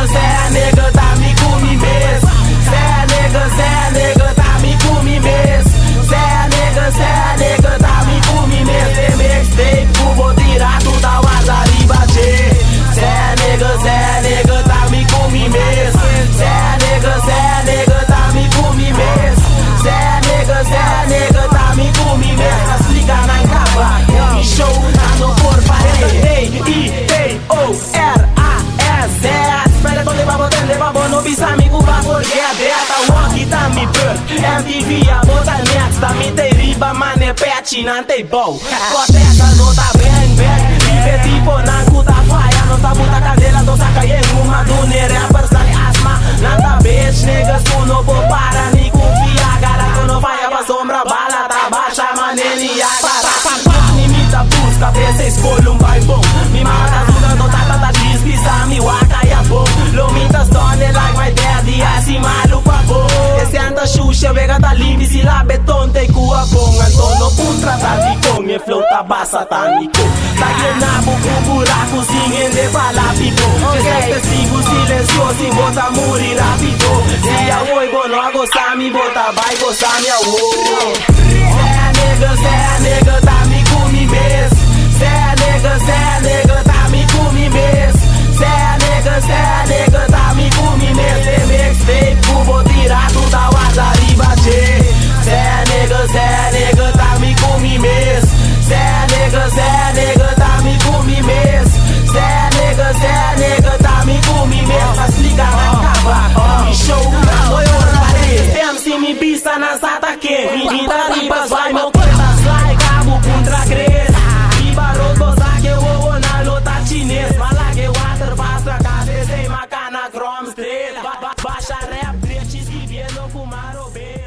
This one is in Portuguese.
Cê é nega, tá me comi mesmo. Cê é nega, tá me comi mesmo. Cê é nega, tá me comi mesmo. Tem mixtape, vou tirar tudo ao azar e bater. Cê é nega, tá me comi mesmo. Cê é nega, tá me comi mesmo. Cê é nega, tá me comi mesmo. Tá se ligar na encaba, show tá no corpo. No bisa amigo va forget that walk it on me bird MTV a botar next da me te riba mane pet não te bow protesta não tá bem vive tipo na cuta faia não tá buta cadela tô saca em uma do nere persali asma não tá bitch niggas tu não vou para ni confia cara tu não vai pra sombra bala tá baixa manene agora ni me tá busca esse escolho vai bom me mata tudo não tá despisa me waka ya bom lomitas done like my daddy assim maluco a bom esse anda xuxa vega tá limpo se lá beton tem cua bom Antono putra tá de com minha flow tá bassa tá nico tá guinabo com buraco sem de bala pico testigo silencioso e bota morir rápido se a oi bono a gostar me bota vai gostar minha oi Cê é nega tá me comi mesmo Cê é nega tá me comi mesmo Cê é nega tá me comi mesmo Tem mixtape, vou tirar tudo ao azar e bater Cê é nega tá me comi mesmo Cê é nega tá me comi mesmo Cê é nega tá me comi mesmo Tá se ligar na cava, show na noite MC me pisa na sata que Rinda ribas vai meu cortas lá cabo contra gresa Riba rotosa que eu vou na lota chinês Malague water basta cabeça e macana chrome straight Baixa rap, pretes que vieram fumar o bem